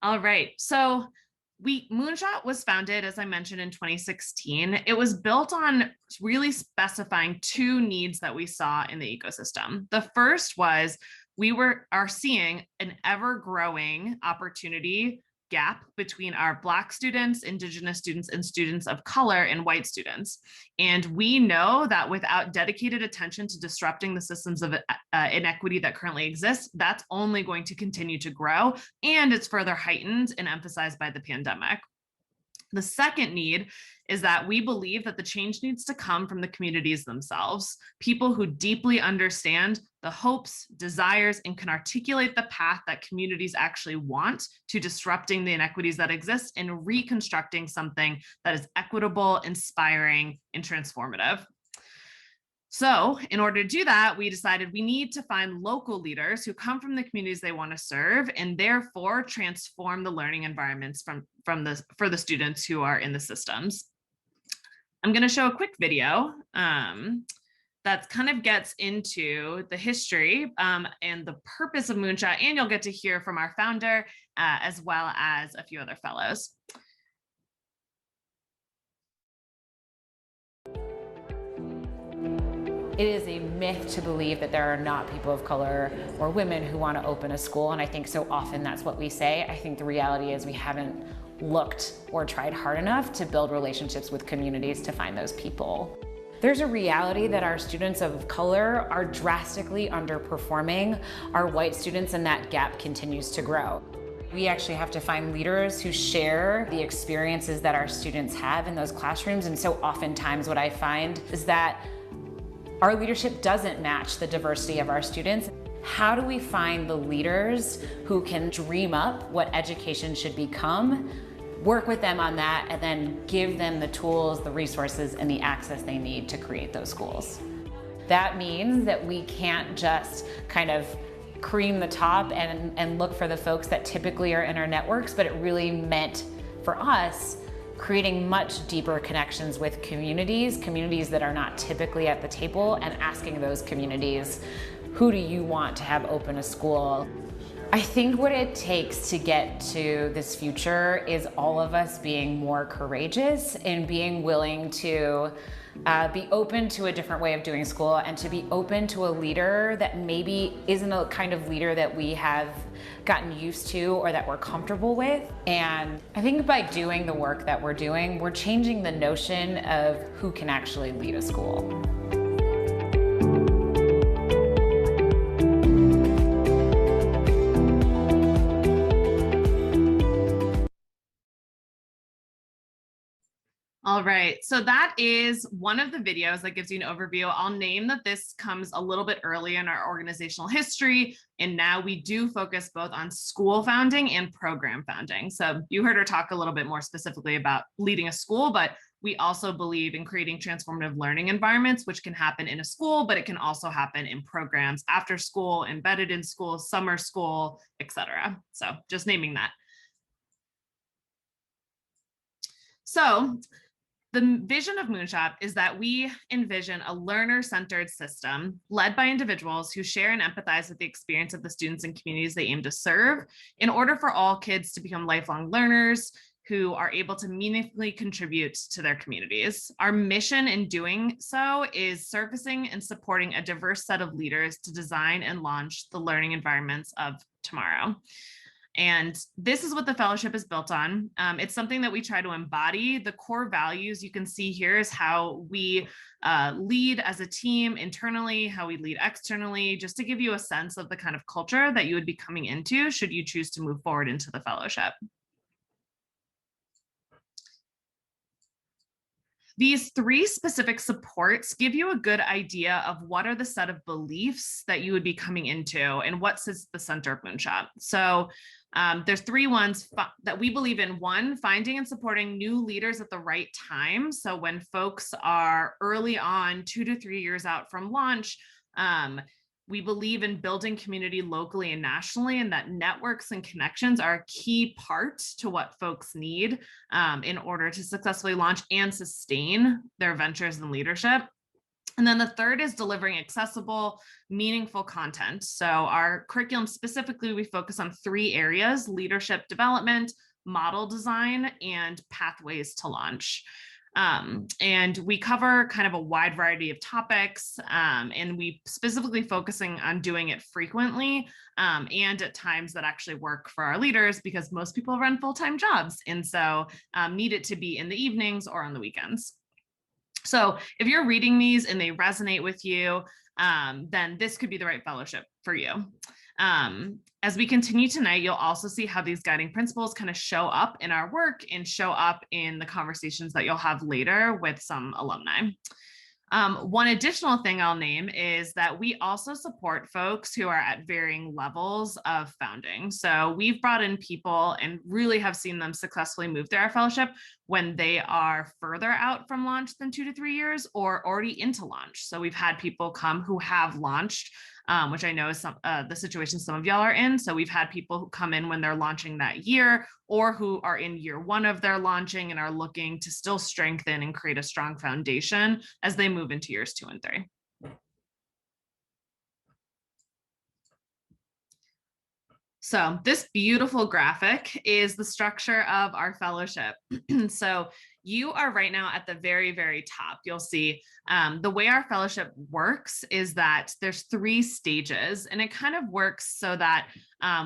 All right. So Moonshot was founded, as I mentioned, in 2016. It was built on really specifying two needs that we saw in the ecosystem. The first was are seeing an ever-growing opportunity gap between our Black students, Indigenous students, and students of color and white students. And we know that without dedicated attention to disrupting the systems of inequity that currently exist, that's only going to continue to grow, and it's further heightened and emphasized by the pandemic. The second need is that we believe that the change needs to come from the communities themselves, people who deeply understand the hopes, desires, and can articulate the path that communities actually want to disrupting the inequities that exist and reconstructing something that is equitable, inspiring, and transformative. So in order to do that, we decided we need to find local leaders who come from the communities they want to serve and therefore transform the learning environments for the students who are in the systems. I'm going to show a quick video that kind of gets into the history and the purpose of Moonshot, and you'll get to hear from our founder as well as a few other fellows. It is a myth to believe that there are not people of color or women who want to open a school, and I think so often that's what we say. I think the reality is we haven't looked or tried hard enough to build relationships with communities to find those people. There's a reality that our students of color are drastically underperforming our white students, and that gap continues to grow. We actually have to find leaders who share the experiences that our students have in those classrooms, and so oftentimes what I find is that our leadership doesn't match the diversity of our students. How do we find the leaders who can dream up what education should become, work with them on that, and then give them the tools, the resources, and the access they need to create those schools? That means that we can't just kind of cream the top and look for the folks that typically are in our networks, but it really meant for us creating much deeper connections with communities that are not typically at the table, and asking those communities, who do you want to have open a school? I think what it takes to get to this future is all of us being more courageous and being willing to be open to a different way of doing school, and to be open to a leader that maybe isn't a kind of leader that we have gotten used to or that we're comfortable with. And I think by doing the work that we're doing, we're changing the notion of who can actually lead a school. All right, so that is one of the videos that gives you an overview. I'll name that this comes a little bit early in our organizational history, and now we do focus both on school founding and program founding. So you heard her talk a little bit more specifically about leading a school, but we also believe in creating transformative learning environments, which can happen in a school, but it can also happen in programs after school, embedded in school, summer school, etc. So just naming that. So the vision of Moonshot is that we envision a learner-centered system led by individuals who share and empathize with the experience of the students and communities they aim to serve, in order for all kids to become lifelong learners who are able to meaningfully contribute to their communities. Our mission in doing so is surfacing and supporting a diverse set of leaders to design and launch the learning environments of tomorrow. And this is what the fellowship is built on. It's something that we try to embody. The core values you can see here is how we lead as a team internally, how we lead externally, just to give you a sense of the kind of culture that you would be coming into should you choose to move forward into the fellowship. These three specific supports give you a good idea of what are the set of beliefs that you would be coming into and what sits at the center of Moonshot. So there's three ones that we believe in. One, finding and supporting new leaders at the right time. So when folks are early on, 2 to 3 years out from launch, we believe in building community locally and nationally, and that networks and connections are a key part to what folks need in order to successfully launch and sustain their ventures and leadership. And then the third is delivering accessible, meaningful content. So our curriculum specifically, we focus on 3 areas: leadership development, model design, and pathways to launch. And we cover kind of a wide variety of topics, and we specifically focusing on doing it frequently, and at times that actually work for our leaders, because most people run full-time jobs, and so need it to be in the evenings or on the weekends. So if you're reading these and they resonate with you, then this could be the right fellowship for you. As we continue tonight, you'll also see how these guiding principles kind of show up in our work and show up in the conversations that you'll have later with some alumni. One additional thing I'll name is that we also support folks who are at varying levels of founding. So we've brought in people and really have seen them successfully move through our fellowship when they are further out from launch than 2 to 3 years or already into launch. So we've had people come who have launched, which I know is the situation some of y'all are in. So we've had people who come in when they're launching that year, or who are in year 1 of their launching and are looking to still strengthen and create a strong foundation as they move into years 2 and 3. So this beautiful graphic is the structure of our fellowship. So you are right now at the very, very top. You'll see the way our fellowship works is that there's 3 stages, and it kind of works so that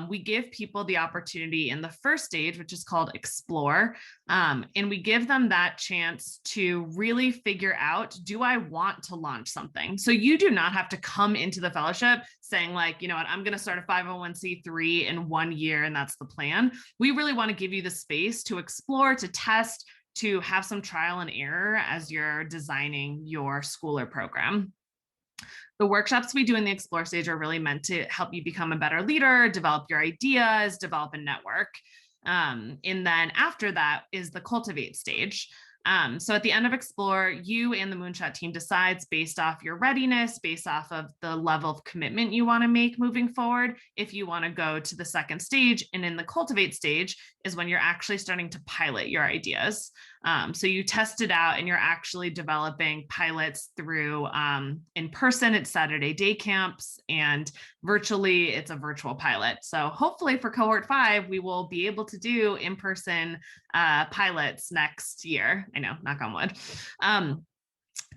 we give people the opportunity in the first stage, which is called Explore, and we give them that chance to really figure out, do I want to launch something? So you do not have to come into the fellowship saying like, you know what, I'm going to start a 501c3 in 1 year and that's the plan. We really want to give you the space to explore, to test, to have some trial and error as you're designing your school or program. The workshops we do in the Explore stage are really meant to help you become a better leader, develop your ideas, develop a network. And then after that is the Cultivate stage. So at the end of Explore, you and the Moonshot team decides based off your readiness, based off of the level of commitment you want to make moving forward, if you want to go to the second stage. And in the Cultivate stage is when you're actually starting to pilot your ideas. So you test it out and you're actually developing pilots through in person, it's Saturday day camps, and virtually it's a virtual pilot. So hopefully for cohort 5, we will be able to do in-person pilots next year. I know, knock on wood.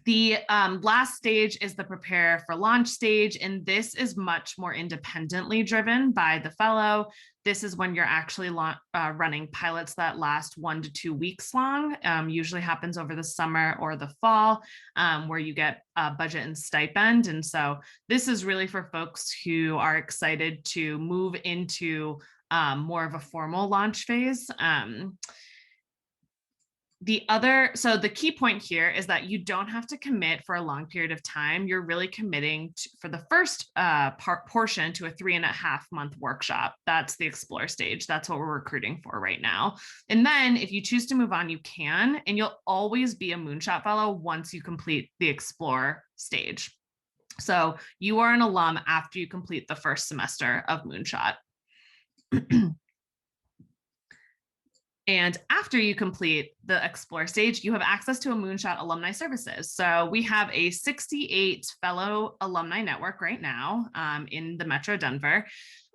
The last stage is the prepare for launch stage, and this is much more independently driven by the fellow. This is when you're actually running pilots that last 1 to 2 weeks long, usually happens over the summer or the fall, where you get a budget and stipend. And so this is really for folks who are excited to move into more of a formal launch phase. So the key point here is that you don't have to commit for a long period of time. You're really committing for the first portion to a 3.5-month workshop. That's the Explore stage. That's what we're recruiting for right now. And then if you choose to move on, you can, and you'll always be a Moonshot fellow once you complete the Explore stage. So you are an alum after you complete the first semester of Moonshot. And after you complete the Explore stage, you have access to a Moonshot alumni services. So we have a 68 fellow alumni network right now in the Metro Denver.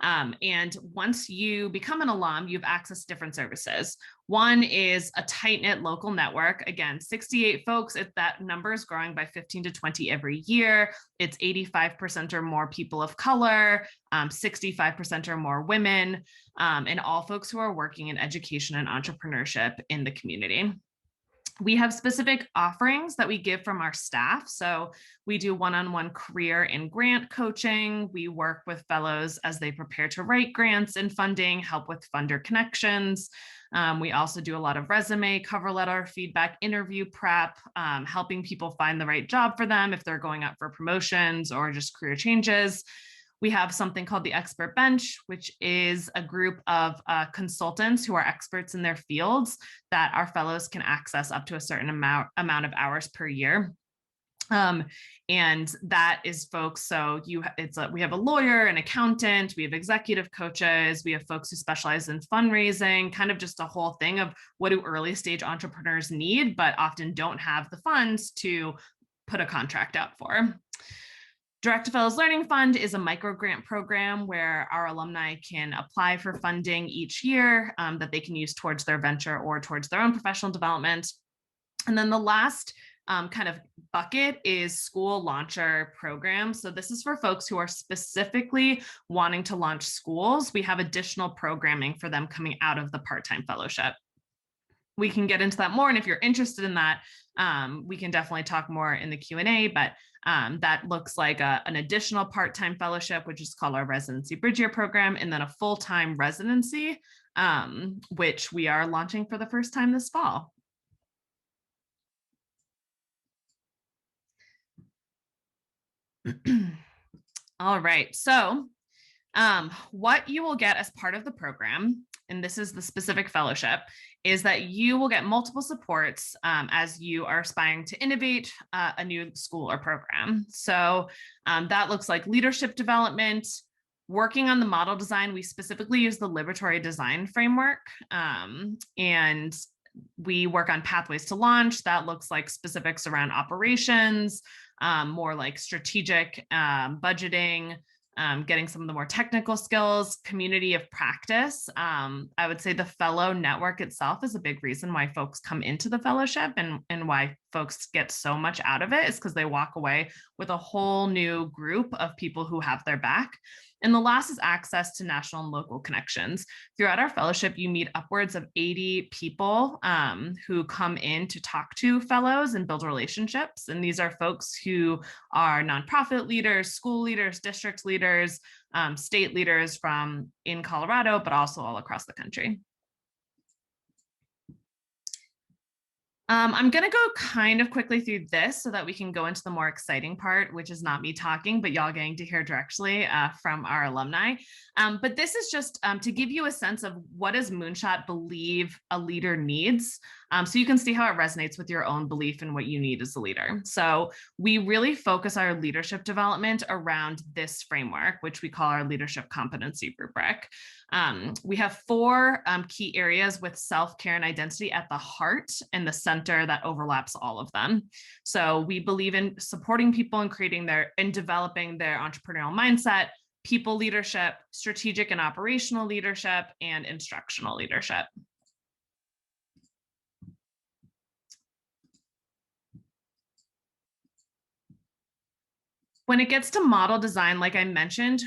And once you become an alum, you have access to different services. One is a tight-knit local network. Again, 68 folks, that number is growing by 15 to 20 every year. It's 85% or more people of color, 65% or more women, and all folks who are working in education and entrepreneurship in the community. We have specific offerings that we give from our staff. So we do one-on-one career and grant coaching. We work with fellows as they prepare to write grants and funding, help with funder connections. We also do a lot of resume, cover letter, feedback, interview prep, helping people find the right job for them if they're going up for promotions or just career changes. We have something called the Expert Bench, which is a group of consultants who are experts in their fields that our fellows can access up to a certain amount of hours per year. And that is folks, so we have a lawyer, an accountant, we have executive coaches, we have folks who specialize in fundraising, kind of just a whole thing of what do early stage entrepreneurs need, but often don't have the funds to put a contract out for. Direct to Fellows Learning Fund is a microgrant program where our alumni can apply for funding each year that they can use towards their venture or towards their own professional development. And then the last kind of bucket is school launcher program. So this is for folks who are specifically wanting to launch schools. We have additional programming for them coming out of the part-time fellowship. We can get into that more. And if you're interested in that, we can definitely talk more in the Q&A, but that looks like an additional part-time fellowship, which is called our Residency Bridge Year program, and then a full-time residency, which we are launching for the first time this fall. All right, so what you will get as part of the program, and this is the specific fellowship, is that you will get multiple supports as you are aspiring to innovate a new school or program. So that looks like leadership development, working on the model design. We specifically use the liberatory design framework, and we work on pathways to launch. That looks like specifics around operations, more like strategic budgeting, getting some of the more technical skills, community of practice. I would say the fellow network itself is a big reason why folks come into the fellowship and why folks get so much out of it is because they walk away with a whole new group of people who have their back. And the last is access to national and local connections. Throughout our fellowship, you meet upwards of 80 people who come in to talk to fellows and build relationships. And these are folks who are nonprofit leaders, school leaders, district leaders, state leaders from in Colorado, but also all across the country. I'm going to go kind of quickly through this so that we can go into the more exciting part, which is not me talking, but y'all getting to hear directly from our alumni. But this is just to give you a sense of what does Moonshot believe a leader needs. So you can see how it resonates with your own belief in what you need as a leader. So we really focus our leadership development around this framework, which we call our leadership competency rubric. We have 4 key areas with self-care and identity at the heart and the center that overlaps all of them. So we believe in supporting people and creating and developing their entrepreneurial mindset, people leadership, strategic and operational leadership, and instructional leadership. When it gets to model design, like I mentioned,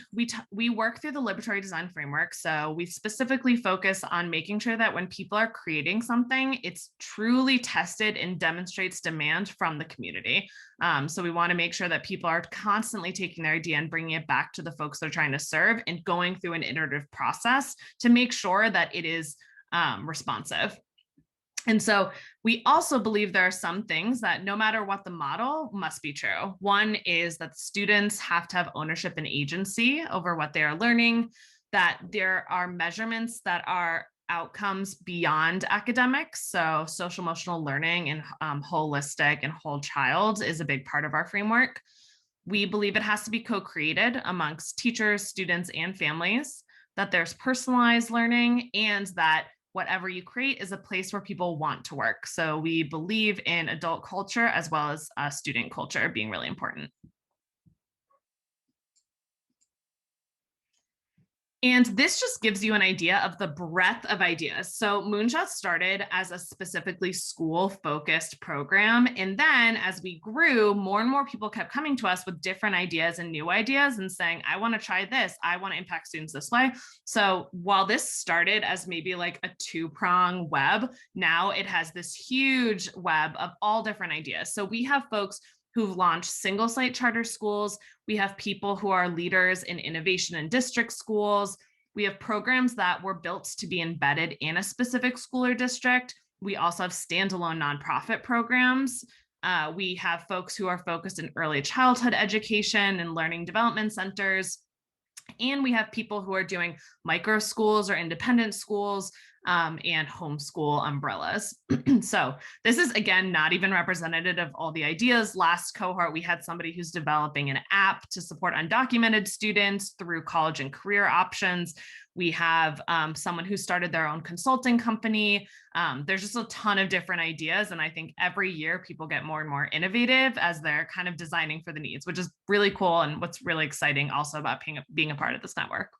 we work through the liberatory design framework. So we specifically focus on making sure that when people are creating something, it's truly tested and demonstrates demand from the community. So we want to make sure that people are constantly taking their idea and bringing it back to the folks they're trying to serve and going through an iterative process to make sure that it is responsive. And so we also believe there are some things that no matter what the model must be true. One is that students have to have ownership and agency over what they are learning, that there are measurements that are outcomes beyond academics. So social emotional learning and holistic and whole child is a big part of our framework. We believe it has to be co-created amongst teachers, students, and families, that there's personalized learning, and that whatever you create is a place where people want to work. So we believe in adult culture as well as student culture being really important. And this just gives you an idea of the breadth of ideas. So Moonshot started as a specifically school-focused program. And then as we grew, more and more people kept coming to us with different ideas and new ideas and saying, I want to try this. I want to impact students this way. So while this started as maybe like a 2-prong web, now it has this huge web of all different ideas. So we have folks who've launched single site charter schools. We have people who are leaders in innovation in district schools. We have programs that were built to be embedded in a specific school or district. We also have standalone nonprofit programs. We have folks who are focused in early childhood education and learning development centers. And we have people who are doing micro schools or independent schools. and homeschool umbrellas. So this is, again, not even representative of all the ideas. Last cohort, we had somebody who's developing an app to support undocumented students through college and career options. We have someone who started their own consulting company. There's just a ton of different ideas. And I think every year people get more and more innovative as they're kind of designing for the needs, which is really cool. And what's really exciting also about being a part of this network.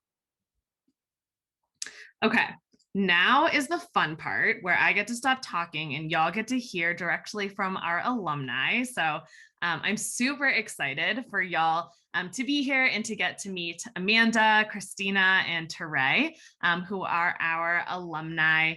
Okay, now is the fun part where I get to stop talking and y'all get to hear directly from our alumni. So I'm super excited for y'all to be here and to get to meet Amanda, Christina, and Teray, who are our alumni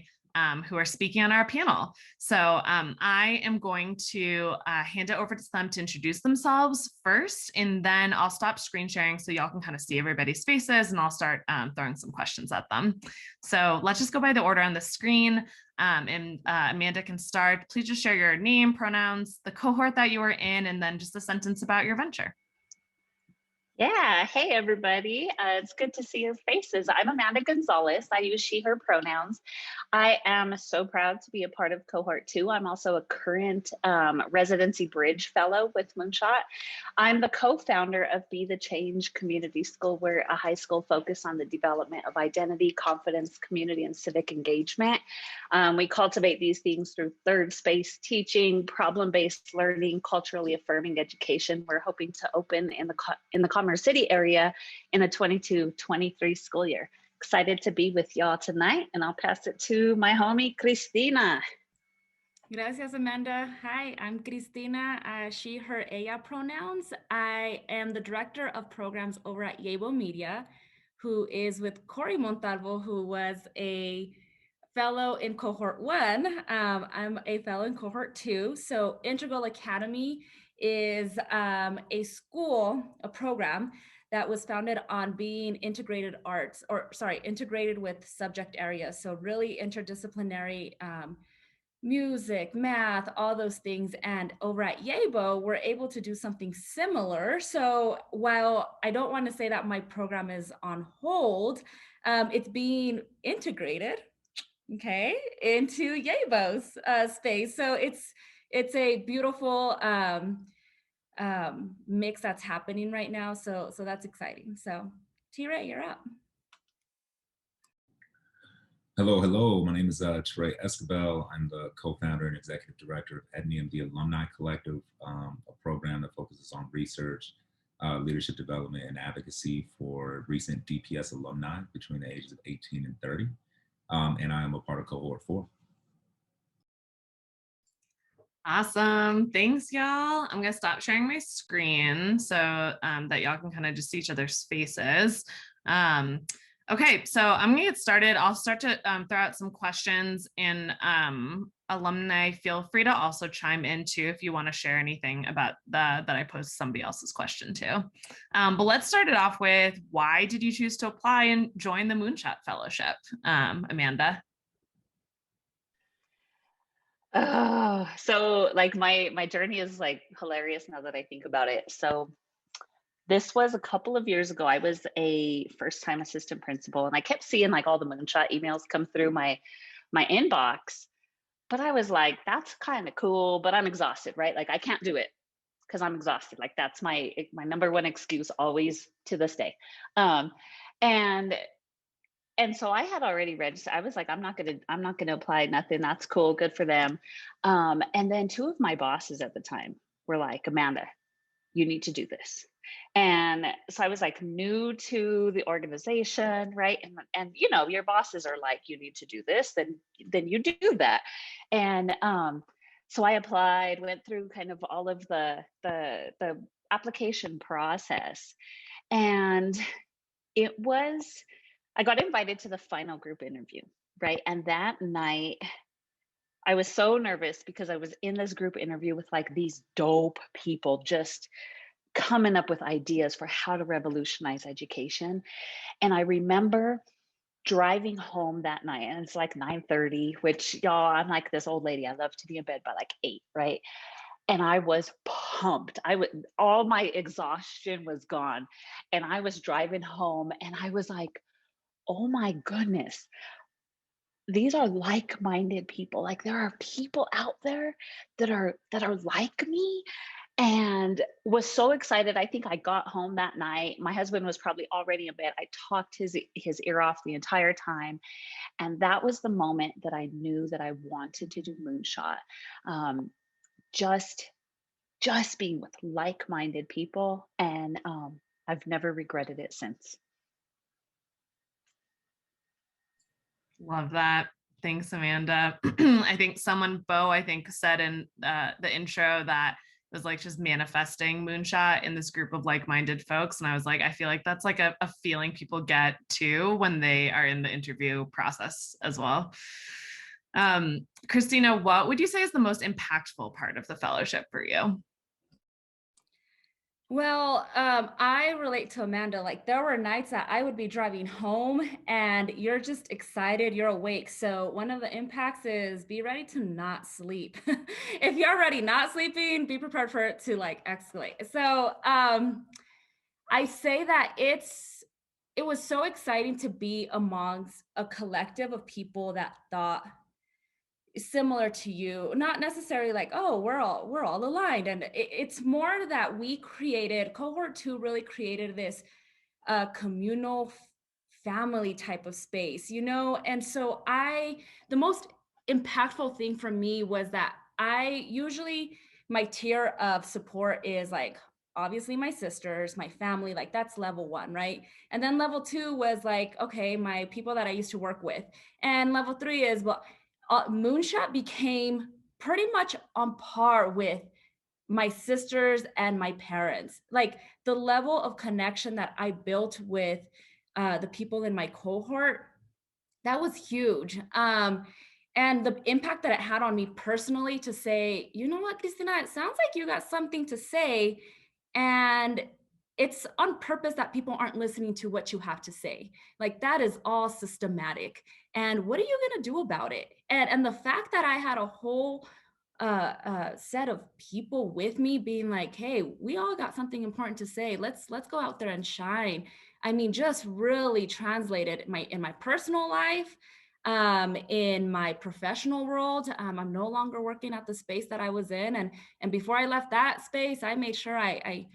who are speaking on our panel. So I am going to hand it over to them to introduce themselves first, and then I'll stop screen sharing so y'all can kind of see everybody's faces, and I'll start throwing some questions at them. So let's just go by the order on the screen. And Amanda can start. Please just share your name, pronouns, the cohort that you were in, and then just a sentence about your venture. Yeah, hey everybody. It's good to see your faces. I'm Amanda Gonzalez. I use she, her pronouns. I am so proud to be a part of cohort 2. I'm also a current residency bridge fellow with Moonshot. I'm the co-founder of Be the Change Community School. We're a high school focused on the development of identity, confidence, community, and civic engagement. We cultivate these things through third space teaching, problem-based learning, culturally affirming education. We're hoping to open in the Commerce City area in the 22-23 school year. Excited to be with y'all tonight, and I'll pass it to my homie, Cristina. Gracias, Amanda. Hi, I'm Cristina, she, her, ella pronouns. I am the director of programs over at Yabo Media, who is with Corey Montalvo, who was a fellow in cohort 1. I'm a fellow in cohort 2. So Integral Academy is a program that was founded on being integrated with subject areas. So really interdisciplinary music, math, all those things. And over at Yabo, we're able to do something similar. So while I don't want to say that my program is on hold, it's being integrated, okay, into Yabo's space. So it's a beautiful mix that's happening right now. So that's exciting. So T-Ray, you're up. Hello. My name is Teray Escobar. I'm the co-founder and executive director of Ednium, the Alumni Collective, a program that focuses on research, leadership development, and advocacy for recent DPS alumni between the ages of 18 and 30. And I am a part of cohort 4. Awesome. Thanks, y'all. I'm going to stop sharing my screen so that y'all can kind of just see each other's faces. Okay, so I'm going to get started. I'll start to throw out some questions, and alumni, feel free to also chime in too if you want to share anything about that I posed somebody else's question too. But let's start it off with, why did you choose to apply and join the Moonshot Fellowship, Amanda? Oh, so like my journey is like hilarious now that I think about it. So this was a couple of years ago. I was a first-time assistant principal, and I kept seeing like all the Moonshot emails come through my inbox. But I was like, that's kind of cool, but I'm exhausted, right? Like I can't do it because I'm exhausted. Like that's my number one excuse always to this day. And so I had already registered. I was like, I'm not gonna apply nothing. That's cool, good for them. And then 2 of my bosses at the time were like, Amanda, you need to do this. And so I was like new to the organization, right? And you know, your bosses are like, you need to do this, then you do that. And so I applied, went through kind of all of the application process, and I got invited to the final group interview, right? And that night I was so nervous because I was in this group interview with like these dope people just coming up with ideas for how to revolutionize education. And I remember driving home that night, and it's like 9:30, which y'all, I'm like this old lady. I love to be in bed by like 8, right? And I was pumped. All my exhaustion was gone. And I was driving home and I was like, oh my goodness, these are like-minded people. Like there are people out there that are like me, and was so excited. I think I got home that night. My husband was probably already in bed. I talked his ear off the entire time, and that was the moment that I knew that I wanted to do Moonshot. Um, just just being with like-minded people, and I've never regretted it since. Love that. Thanks, Amanda. I think Bo, I think, said in the intro that it was like just manifesting Moonshot in this group of like-minded folks. And I was like, I feel like that's like a feeling people get too when they are in the interview process as well. Christina, what would you say is the most impactful part of the fellowship for you? Well, I relate to Amanda. Like there were nights that I would be driving home and you're just excited, you're awake. So one of the impacts is be ready to not sleep. If you're already not sleeping, be prepared for it to like escalate. So I say that it was so exciting to be amongst a collective of people that thought similar to you, not necessarily like, oh, we're all aligned. And it's more that we created, cohort 2 really created this communal family type of space, and so the most impactful thing for me was that I usually, my tier of support is like obviously my sisters, my family, like that's level 1, right? And then level 2 was like, okay, my people that I used to work with. And level 3 is, well, Moonshot became pretty much on par with my sisters and my parents. Like the level of connection that I built with the people in my cohort, that was huge. And the impact that it had on me personally to say, you know what, Christina, it sounds like you got something to say. And it's on purpose that people aren't listening to what you have to say. Like that is all systematic. And what are you going to do about it? And the fact that I had a whole set of people with me being like, hey, we all got something important to say. Let's go out there and shine. I mean, just really translated in my personal life, in my professional world. I'm no longer working at the space that I was in. And before I left that space, I made sure I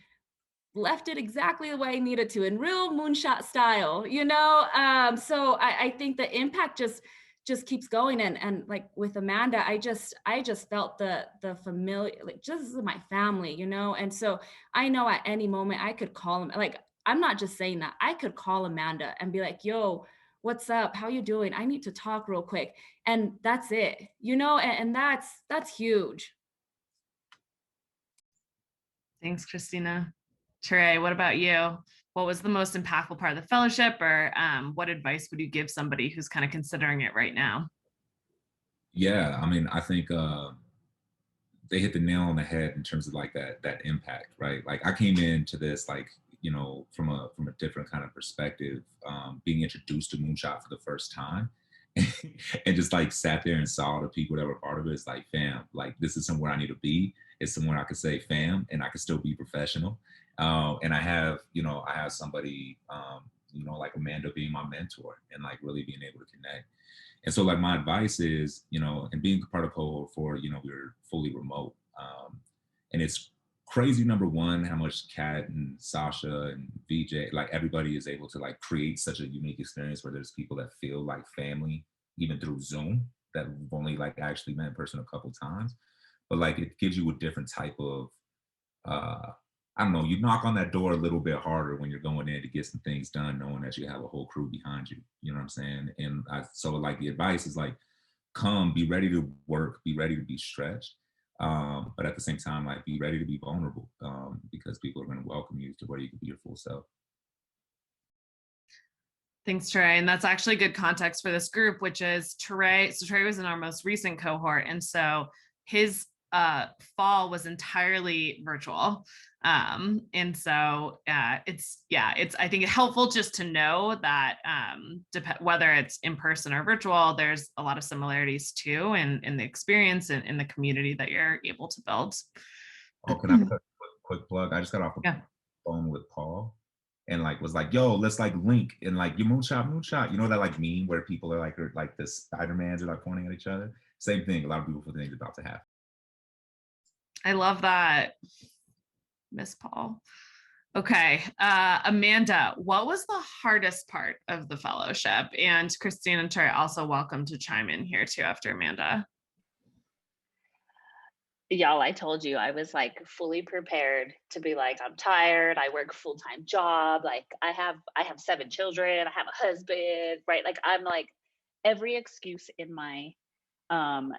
left it exactly the way I needed to in real Moonshot style, so I think the impact just keeps going. And like with Amanda, I just felt the familiar, like just my family, and so I know at any moment I could call him. Like I'm not just saying that, I could call Amanda and be like, yo, what's up, how you doing, I need to talk real quick. And that's it, and that's huge. Thanks, Christina. Trey, what about you? What was the most impactful part of the fellowship, or what advice would you give somebody who's kind of considering it right now? Yeah, I mean, I think they hit the nail on the head in terms of like that impact, right? Like I came into this like, from a different kind of perspective, being introduced to Moonshot for the first time, and just like sat there and saw the people that were part of it. It's like, fam, like this is somewhere I need to be. It's somewhere I could say fam, and I can still be professional. And I have somebody, like Amanda being my mentor and like really being able to connect. And so like my advice is, and being part of cohort 4, we're fully remote. And it's crazy, number one, how much Kat and Sasha and VJ, like everybody is able to like create such a unique experience where there's people that feel like family, even through Zoom, that we've only like actually met in person a couple times. But like it gives you a different type of uh I don't know, you knock on that door a little bit harder when you're going in to get some things done, knowing that you have a whole crew behind you. You know what I'm saying? And so like the advice is like, come, be ready to work, be ready to be stretched. But at the same time, like be ready to be vulnerable, because people are going to welcome you to where you can be your full self. Thanks, Trey. And that's actually good context for this group, which is Trey. So Trey was in our most recent cohort. And so his fall was entirely virtual. And so it's I think it's helpful just to know that whether it's in person or virtual, there's a lot of similarities too in the experience and in the community that you're able to build. Oh, can I put a quick plug? I just got off the phone with Paul, and like was like, yo, let's like link and like your moonshot. You know that like meme where people are like the Spider-Mans are like pointing at each other? Same thing. A lot of people think it's about to happen. I love that, Miss Paul. Okay, Amanda, what was the hardest part of the fellowship? And Christine and Terry also welcome to chime in here too after Amanda. Y'all, I told you I was like fully prepared to be like, I'm tired. I work full-time job. Like I have 7 children. I have a husband, right? Like I'm like every excuse in my brain,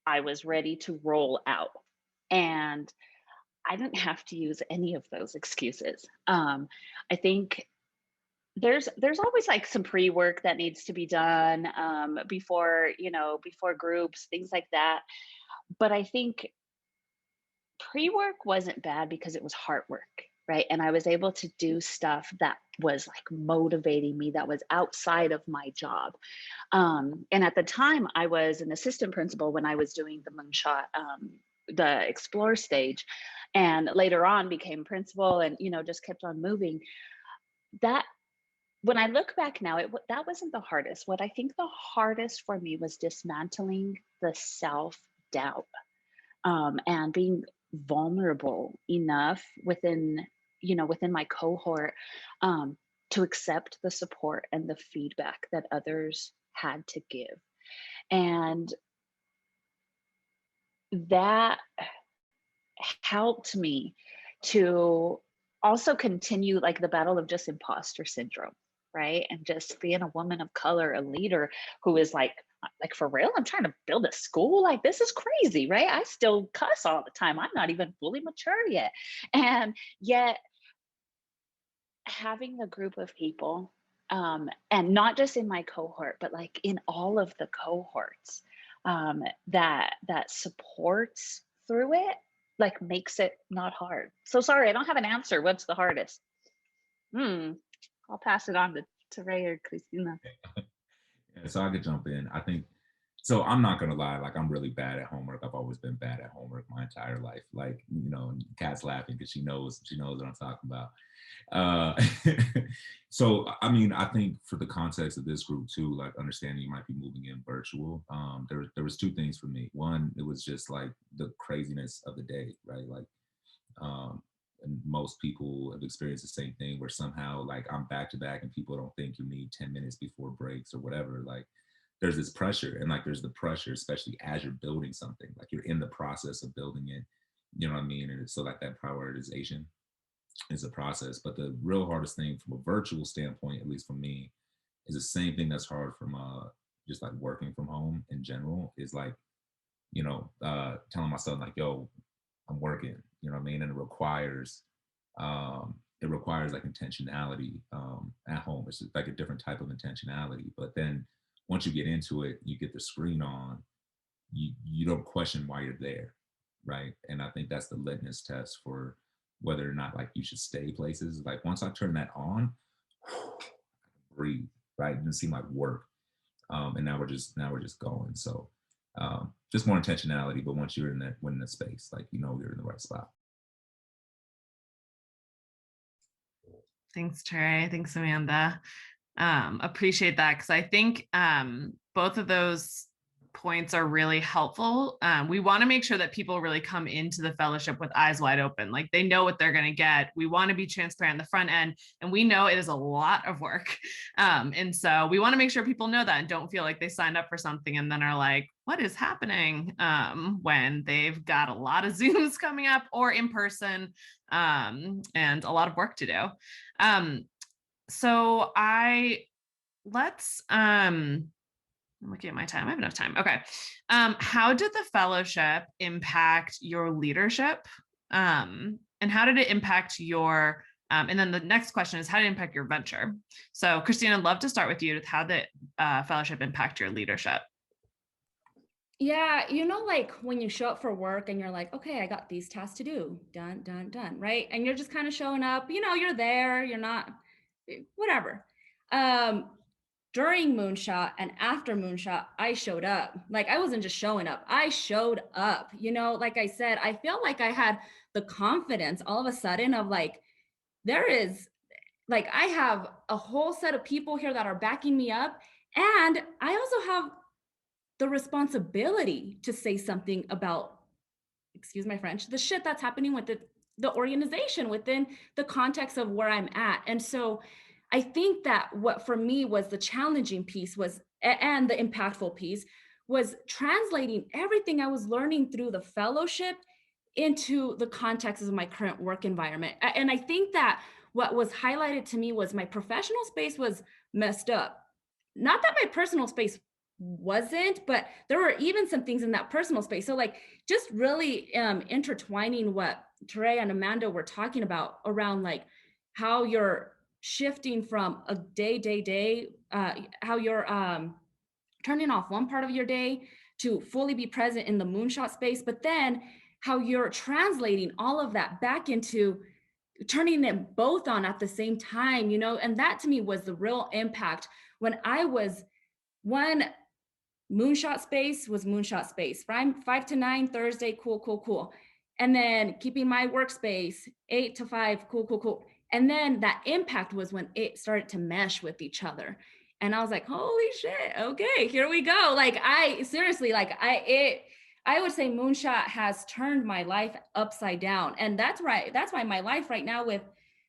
I was ready to roll out. And I didn't have to use any of those excuses. I think there's always like some pre-work that needs to be done before groups, things like that. But I think pre-work wasn't bad because it was hard work, right? And I was able to do stuff that was like motivating me, that was outside of my job. And at the time I was an assistant principal when I was doing the Moonshot, the explore stage, and later on became principal and, just kept on moving. That when I look back now, that wasn't the hardest. What I think the hardest for me was dismantling the self-doubt, and being vulnerable enough within my cohort, to accept the support and the feedback that others had to give. And that helped me to also continue like the battle of just imposter syndrome, right? And just being a woman of color, a leader who is like for real, I'm trying to build a school. Like this is crazy, right? I still cuss all the time. I'm not even fully mature yet. And yet having the group of people, and not just in my cohort, but like in all of the cohorts, that supports through it, like makes it not hard. So sorry, I don't have an answer. What's the hardest? I'll pass it on to Ray or Christina. Yeah, so I could jump in. I think so. I'm not gonna lie. Like I'm really bad at homework. I've always been bad at homework my entire life. Like Kat's laughing because she knows what I'm talking about. So I mean, I think for the context of this group too, like understanding you might be moving in virtual. There was 2 things for me. One, it was just like the craziness of the day, right? Like, and most people have experienced the same thing where somehow like I'm back to back and people don't think you need 10 minutes before breaks or whatever. Like there's this pressure, and like there's the pressure, especially as you're building something, like you're in the process of building it, you know what I mean? And so like that prioritization is a process. But the real hardest thing from a virtual standpoint, at least for me, is the same thing that's hard from just like working from home in general, is like, telling myself like, yo, I'm working, you know what I mean? And it requires like intentionality at home. It's like a different type of intentionality. But then once you get into it, you get the screen on, you don't question why you're there, right? And I think that's the litmus test for whether or not like you should stay places. Like once I turn that on, breathe, right? It didn't seem like work. And now we're just going. So just more intentionality. But once you're in that space, like you're in the right spot. Thanks, Terry. Thanks, Amanda. Appreciate that, because I think both of those points are really helpful. We want to make sure that people really come into the fellowship with eyes wide open, like they know what they're going to get. We want to be transparent in the front end, and we know it is a lot of work. And so we want to make sure people know that and don't feel like they signed up for something and then are like, what is happening, when they've got a lot of Zooms coming up or in person, and a lot of work to do. So I'm looking at my time. I have enough time. Okay. How did the fellowship impact your leadership? And how did it impact your, and then the next question is, how did it impact your venture? So Christine, I'd love to start with you. How did the fellowship impact your leadership? Yeah, like when you show up for work and you're like, okay, I got these tasks to do, done, right? And you're just kind of showing up, you're there, you're not, whatever. During Moonshot and after Moonshot, I showed up. Like I wasn't just showing up, I showed up. Like I said, I feel like I had the confidence all of a sudden of like, there is, like, I have a whole set of people here that are backing me up. And I also have the responsibility to say something about, excuse my French, the shit that's happening with the organization within the context of where I'm at. And so I think that what for me was the challenging piece was, and the impactful piece was translating everything I was learning through the fellowship into the context of my current work environment. And I think that what was highlighted to me was my professional space was messed up. Not that my personal space wasn't, but there were even some things in that personal space. So like just really intertwining what Trey and Amanda were talking about around like how you're shifting from a day, how you're turning off one part of your day to fully be present in the moonshot space, but then how you're translating all of that back into turning them both on at the same time, you know. And that to me was the real impact. When I was one, moonshot space was moonshot space, right? 5 to 9 Thursday, cool. And then keeping my workspace 8 to 5, cool. And then that impact was when it started to mesh with each other. And I was like, holy shit, okay, here we go. Like I seriously, like I would say Moonshot has turned my life upside down. And that's right. That's why my life right now with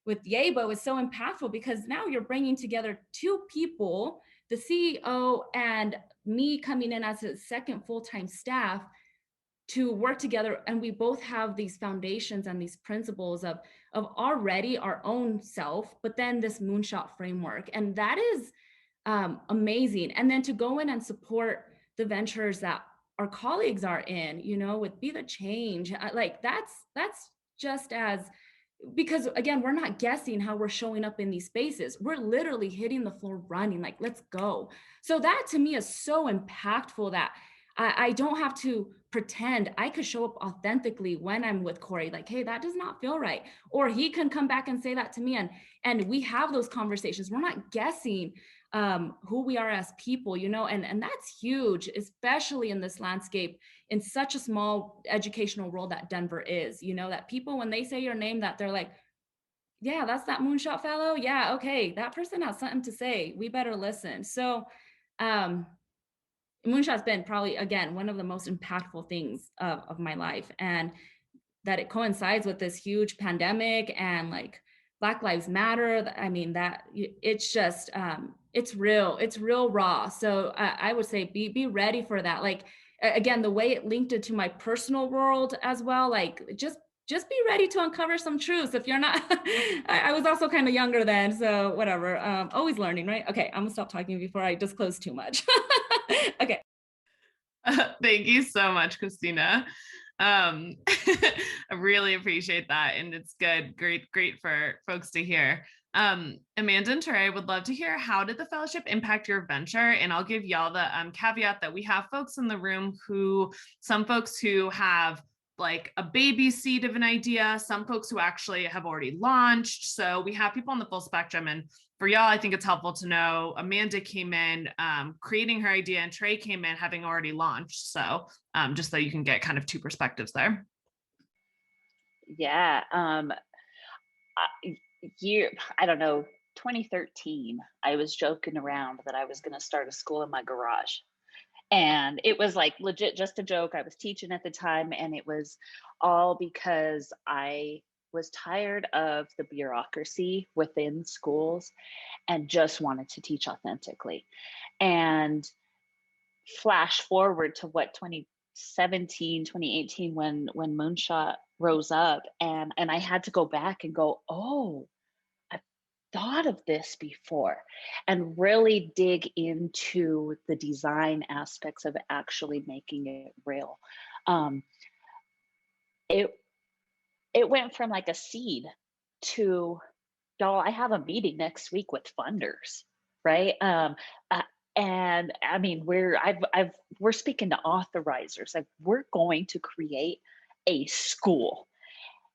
Yabo is so impactful, because now you're bringing together two people, the CEO and me coming in as a second full-time staff, to work together. And we both have these foundations and these principles of already our own self, but then this moonshot framework. And that is amazing. And then to go in and support the ventures that our colleagues are in, you know, with Be the Change, like that's just as, because again, we're not guessing how we're showing up in these spaces. We're literally hitting the floor running, like, let's go. So that to me is so impactful that I don't have to pretend. I could show up authentically when I'm with Corey, like, hey, that does not feel right. Or he can come back and say that to me. And we have those conversations. We're not guessing who we are as people, you know, and that's huge, especially in this landscape, in such a small educational world that Denver is, you know, that people, when they say your name, that they're like, yeah, that's that Moonshot fellow. Yeah, okay, that person has something to say. We better listen. So Moonshot's been probably, again, one of the most impactful things of my life. And that it coincides with this huge pandemic and like Black Lives Matter. I mean, that it's just, it's real raw. So I would say be ready for that. Like, again, the way it linked it to my personal world as well, like just be ready to uncover some truths. If you're not, I was also kind of younger then, so whatever, always learning, right? Okay, I'm gonna stop talking before I disclose too much. Okay. Thank you so much, Christina. I really appreciate that. And it's good. Great for folks to hear. Amanda and Teray, would love to hear, how did the fellowship impact your venture? And I'll give y'all the caveat that we have folks in the room some folks who have like a baby seed of an idea, some folks who actually have already launched. So we have people on the full spectrum. And for y'all, I think it's helpful to know Amanda came in creating her idea, and Trey came in having already launched. So just so you can get kind of two perspectives there. Yeah. I don't know, 2013, I was joking around that I was going to start a school in my garage. And it was like legit just a joke. I was teaching at the time, and it was all because I was tired of the bureaucracy within schools and just wanted to teach authentically. And flash forward to what, 2017, 2018, when Moonshot rose up, and I had to go back and go, oh, thought of this before, and really dig into the design aspects of actually making it real. It went from like a seed to, y'all, I have a meeting next week with funders, right? And I mean, we're speaking to authorizers, like we're going to create a school.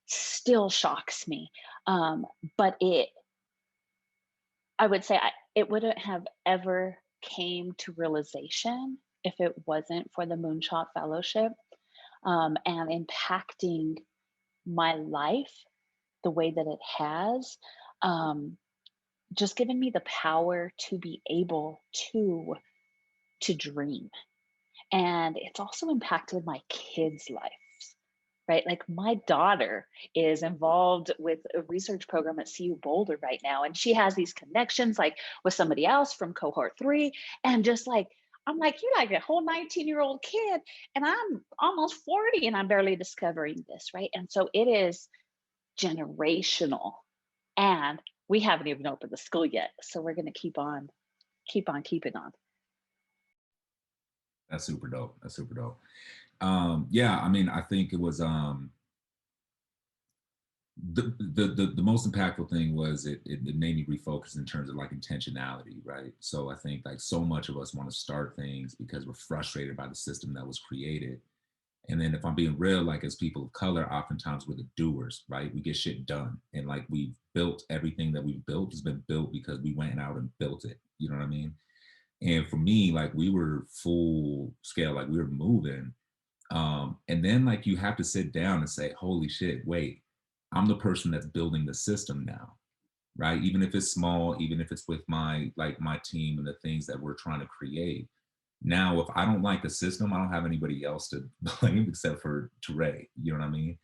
Still shocks me, but I would say it wouldn't have ever came to realization if it wasn't for the Moonshot Fellowship, and impacting my life the way that it has, um, just given me the power to be able to dream. And it's also impacted my kids' lives, right? Like my daughter is involved with a research program at CU Boulder right now, and she has these connections like with somebody else from cohort 3, and just like I'm like, you're like a whole 19-year-old kid, and I'm almost 40, and I'm barely discovering this, right? And so it is generational, and we haven't even opened the school yet, so we're going to keep on keeping on. That's super dope. That's super dope. Yeah, I mean, I think it was the most impactful thing was it made me refocus in terms of like intentionality, right? So I think like so much of us want to start things because we're frustrated by the system that was created. And then if I'm being real, like as people of color, oftentimes we're the doers, right? We get shit done. And like we've built everything that we've built has been built because we went out and built it. You know what I mean? And for me, like we were full scale, like we were moving. And then like you have to sit down and say, holy shit, wait, I'm the person that's building the system now, right? Even if it's small, even if it's with my like my team and the things that we're trying to create. Now, if I don't like the system, I don't have anybody else to blame except for Teray. You know what I mean?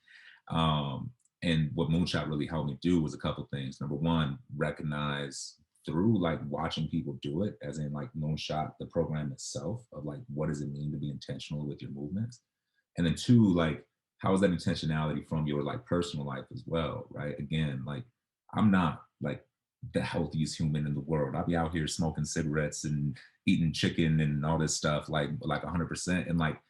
And what Moonshot really helped me do was a couple things. Number one, recognize through like watching people do it, as in like Moonshot, the program itself, of like what does it mean to be intentional with your movements, and then two, like how is that intentionality from your like personal life as well, right? Again, like I'm not like the healthiest human in the world. I'll be out here smoking cigarettes and eating chicken and all this stuff like 100%. And like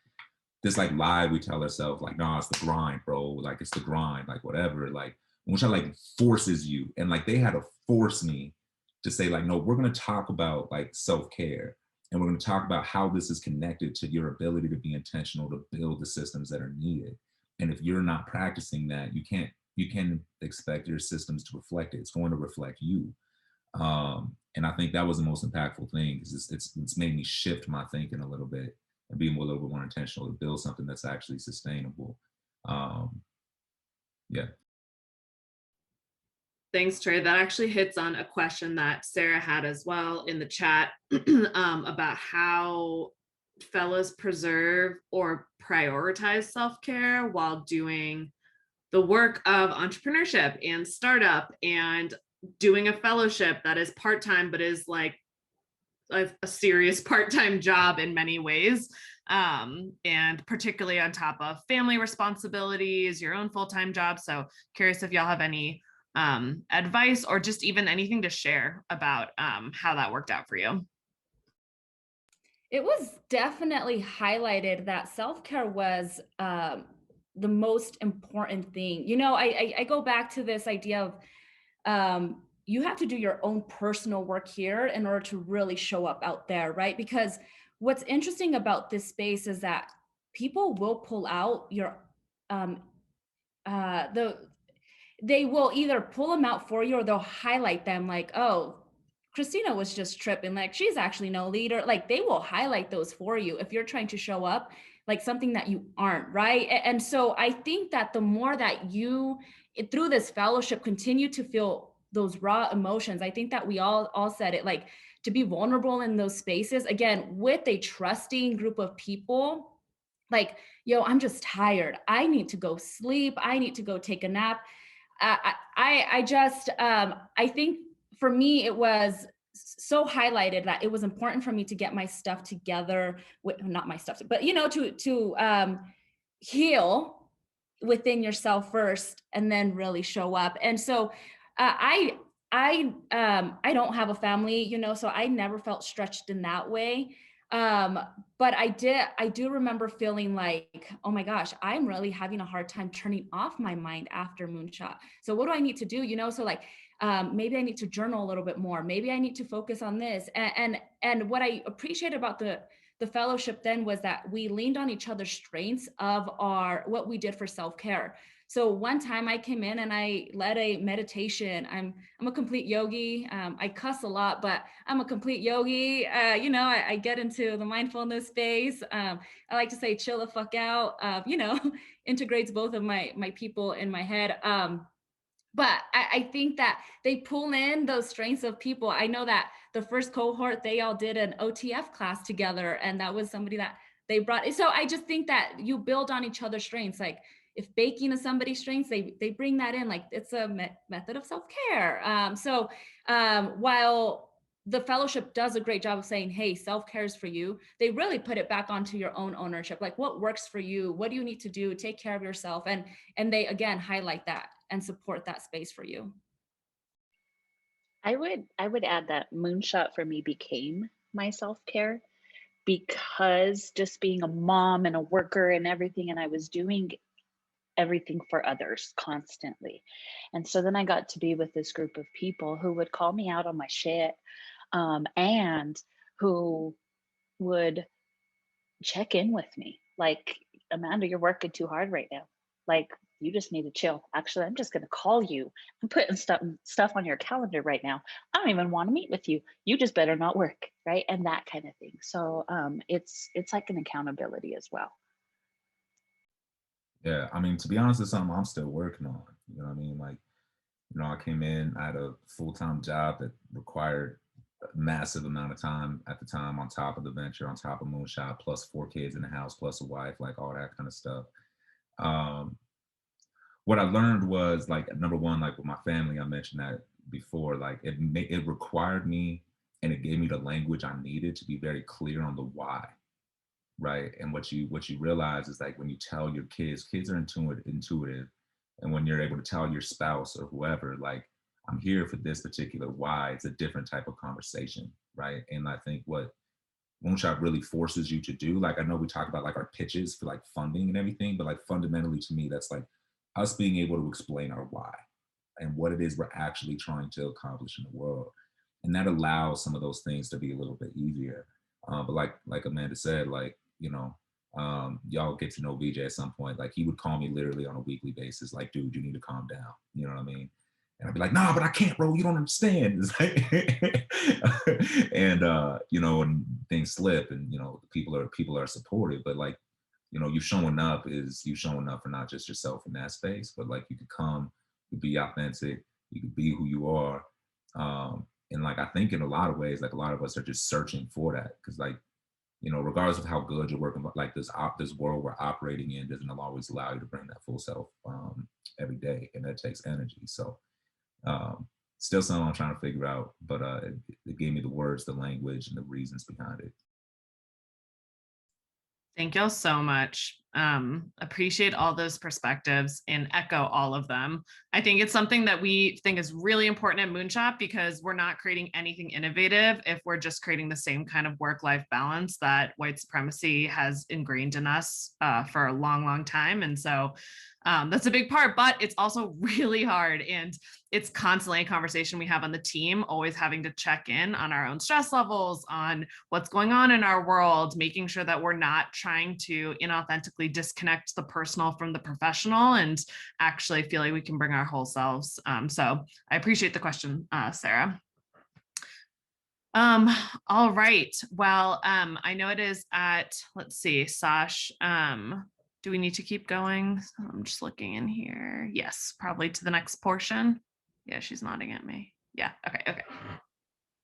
this like lie we tell ourselves like, nah, it's the grind, bro. Like it's the grind, like whatever. Like which I like forces you, and like they had to force me to say like, no, we're gonna talk about like self-care, and we're gonna talk about how this is connected to your ability to be intentional to build the systems that are needed. And if you're not practicing that, you can't expect your systems to reflect it. It's going to reflect you. And I think that was the most impactful thing because it's made me shift my thinking a little bit and be a little bit more intentional to build something that's actually sustainable. Um, yeah. Thanks, Trey. That actually hits on a question that Sarah had as well in the chat about how fellows preserve or prioritize self-care while doing the work of entrepreneurship and startup and doing a fellowship that is part-time but is like a serious part-time job in many ways, and particularly on top of family responsibilities, your own full-time job. So curious if y'all have any advice or just even anything to share about how that worked out for you. It was definitely highlighted that self-care was the most important thing. You know, I go back to this idea of you have to do your own personal work here in order to really show up out there, right? Because what's interesting about this space is that people will pull out your they will either pull them out for you or they'll highlight them like, oh, Christina was just tripping. Like, she's actually no leader. Like, they will highlight those for you if you're trying to show up like something that you aren't, right? And so I think that the more that you, through this fellowship, continue to feel those raw emotions, I think that we all said it, like to be vulnerable in those spaces, again, with a trusting group of people, like, yo, I'm just tired. I need to go sleep. I need to go take a nap. I think for me, it was so highlighted that it was important for me to get my stuff together with, not my stuff, but, you know, to heal within yourself first and then really show up. And so I don't have a family, you know, so I never felt stretched in that way. But I do remember feeling like, oh my gosh, I'm really having a hard time turning off my mind after Moonshot. So what do I need to do? You know, so like, maybe I need to journal a little bit more. Maybe I need to focus on this. And what I appreciate about the fellowship then was that we leaned on each other's strengths of what we did for self-care. So one time I came in and I led a meditation. I'm a complete yogi. I cuss a lot, but I'm a complete yogi. You know, I get into the mindfulness space. I like to say chill the fuck out, you know, integrates both of my people in my head. But I think that they pull in those strengths of people. I know that the first cohort, they all did an OTF class together, and that was somebody that they brought. So I just think that you build on each other's strengths. Like if baking is somebody's strengths, they bring that in. Like it's a method of self-care. While the fellowship does a great job of saying, hey, self-care is for you, they really put it back onto your own ownership. Like what works for you? What do you need to do? Take care of yourself. And they, again, highlight that and support that space for you. I would add that Moonshot for me became my self-care, because just being a mom and a worker and everything, and I was doing everything for others constantly. And so then I got to be with this group of people who would call me out on my shit, and who would check in with me like, Amanda, you're working too hard right now. Like, you just need to chill. Actually, I'm just going to call you. I'm putting stuff on your calendar right now. I don't even want to meet with you. You just better not work, right? And that kind of thing. So it's like an accountability as well. Yeah, I mean, to be honest, it's something I'm still working on. You know what I mean? Like, you know, I came in, I had a full-time job that required a massive amount of time at the time, on top of the venture, on top of Moonshot, plus 4 kids in the house, plus a wife, like all that kind of stuff. What I learned was, like, number one, like with my family, I mentioned that before, like it required me, and it gave me the language I needed to be very clear on the why, right? And what you realize is, like, when you tell your kids are intuitive, and when you're able to tell your spouse or whoever, like, I'm here for this particular why, it's a different type of conversation, right? And I think what Moonshot really forces you to do, like, I know we talk about like our pitches for like funding and everything, but like fundamentally to me, that's like us being able to explain our why and what it is we're actually trying to accomplish in the world. And that allows some of those things to be a little bit easier. But like Amanda said, like, you know, y'all get to know VJ at some point. Like, he would call me literally on a weekly basis, like, dude, you need to calm down. You know what I mean? And I'd be like, nah, but I can't, bro. You don't understand. It's like, and you know, and things slip, and you know, people are supportive, but like, you know, you showing up for not just yourself in that space, but like you could come, you could be authentic, you could be who you are. And like, I think in a lot of ways, like a lot of us are just searching for that, because like, you know, regardless of how good you're working, like this world we're operating in doesn't always allow you to bring that full self every day, and that takes energy. So still something I'm trying to figure out, but it gave me the words, the language, and the reasons behind it. Thank y'all so much. Appreciate all those perspectives and echo all of them. I think it's something that we think is really important at Moonshot, because we're not creating anything innovative if we're just creating the same kind of work-life balance that white supremacy has ingrained in us for a long, long time. And so that's a big part, but it's also really hard. And it's constantly a conversation we have on the team, always having to check in on our own stress levels, on what's going on in our world, making sure that we're not trying to inauthentically disconnect the personal from the professional, and actually feel like we can bring our whole selves. So I appreciate the question, Sarah. All right. Well, I know it is at, let's see, Sash, do we need to keep going? I'm just looking in here. Yes, probably to the next portion. Yeah, she's nodding at me. Yeah, okay.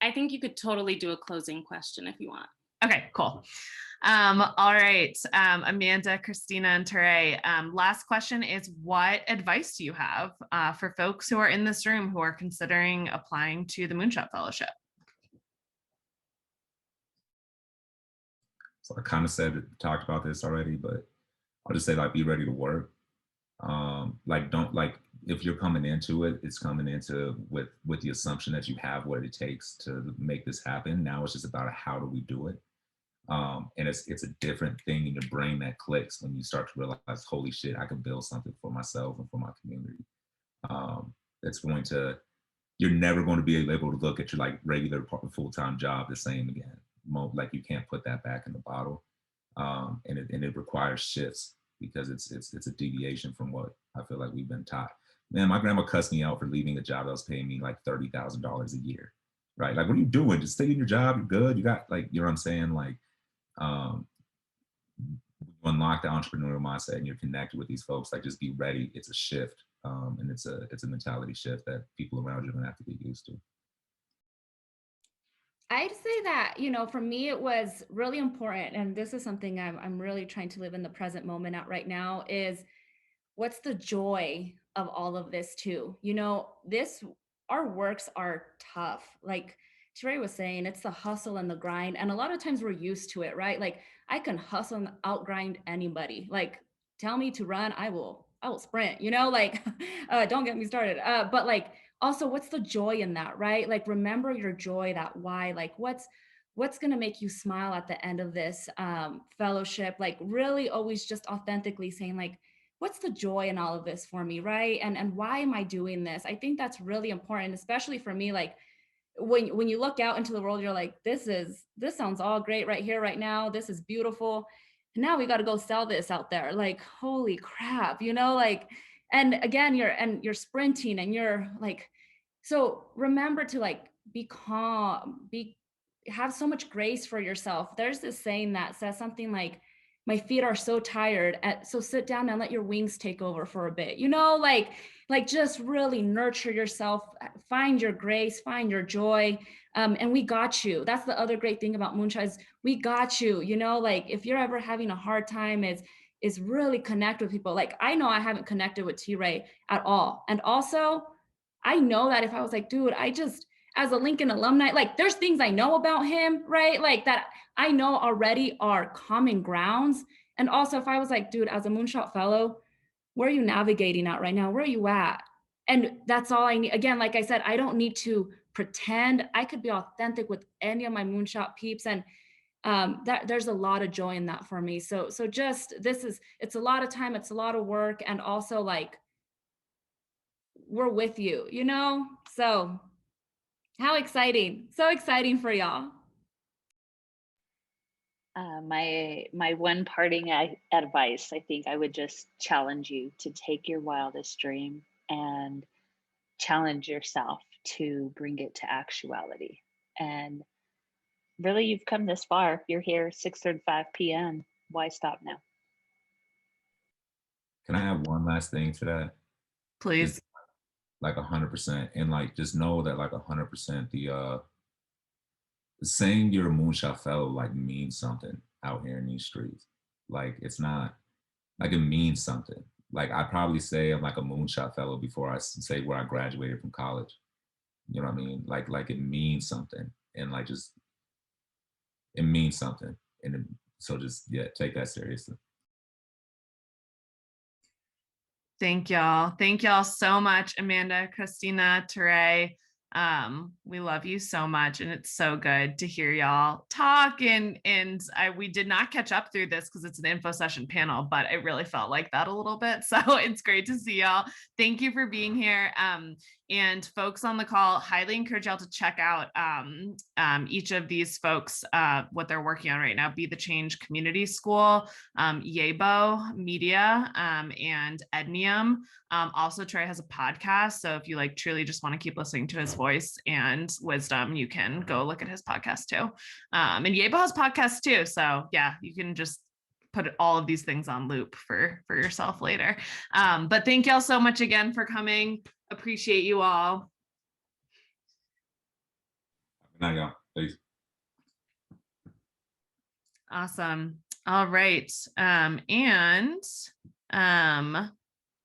I think you could totally do a closing question if you want. Okay, cool. All right, Amanda, Christina, and Teray, last question is, what advice do you have for folks who are in this room who are considering applying to the Moonshot Fellowship? So I kind of talked about this already, but I'll just say, like, be ready to work. Like, don't, like, if you're coming into it, it's coming into with the assumption that you have what it takes to make this happen. Now it's just about how do we do it. And it's a different thing in your brain that clicks when you start to realize, holy shit, I can build something for myself and for my community. It's going to, you're never going to be able to look at your like regular full-time job the same again. Like, you can't put that back in the bottle. And it requires shifts, because it's a deviation from what I feel like we've been taught. Man, my grandma cussed me out for leaving a job that was paying me like $30,000 a year, right? Like, what are you doing? Just stay in your job. You're good. You got, like, you know what I'm saying? Like, you unlock the entrepreneurial mindset and you're connected with these folks. Like, just be ready. It's a shift. And it's a mentality shift that people around you are gonna have to get used to. I'd say that, for me, it was really important. And this is something I'm really trying to live in the present moment at right now is what's the joy of all of this too? Our works are tough. Like Sheree was saying, it's the hustle and the grind. And a lot of times we're used to it, right? Like I can hustle and outgrind anybody. Like tell me to run, I will sprint, like don't get me started. But like also what's the joy in that, right? Like remember your joy, that why, like what's going to make you smile at the end of this fellowship, like really always just authentically saying like, what's the joy in all of this for me, right? And why am I doing this? I think that's really important, especially for me. Like when you look out into the world, you're like, this sounds all great right here, right now. This is beautiful. And now we got to go sell this out there. Like, holy crap, like, and again, you're sprinting and you're like, so remember to like be calm, have so much grace for yourself. There's this saying that says something like, my feet are so tired, so sit down and let your wings take over for a bit, like just really nurture yourself, find your grace, find your joy. And we got you. That's the other great thing about Moonshot is we got you, like if you're ever having a hard time, is really connect with people. Like I know I haven't connected with T-Ray at all. And also I know that if I was like, dude, as a Lincoln alumni, like there's things I know about him, right? Like that I know already are common grounds. And also if I was like, dude, as a Moonshot fellow, where are you navigating at right now? Where are you at? And that's all I need. Again, like I said, I don't need to pretend. I could be authentic with any of my Moonshot peeps. And there's a lot of joy in that for me. So just, it's a lot of time, it's a lot of work. And also like, we're with you, So how exciting. So exciting for y'all. My one parting advice, I think I would just challenge you to take your wildest dream and challenge yourself to bring it to actuality. And really, you've come this far. You're here 6:35 p.m. Why stop now? Can I have one last thing to that? Please. Just like 100%, and like just know that like 100%, the saying you're a Moonshot fellow like means something out here in these streets. Like it's not like it means something. Like I probably say I'm like a Moonshot fellow before I say where I graduated from college. You know what I mean? Like it means something, and like just it means something, and so just yeah, take that seriously. Thank y'all. Thank y'all so much, Amanda, Christina, Teray. We love you so much, and it's so good to hear y'all talk. And we did not catch up through this because it's an info session panel, but it really felt like that a little bit. So it's great to see y'all. Thank you for being here. And folks on the call, highly encourage y'all to check out each of these folks, what they're working on right now. Be the Change Community School, Yabo Media, and Ednium. Also, Trey has a podcast. So if you like truly just want to keep listening to his voice and wisdom, you can go look at his podcast too. And Yabo has podcasts too. So yeah, you can just put all of these things on loop for yourself later. But thank y'all so much again for coming. Appreciate you all. Good night, y'all. Peace. Awesome. All right.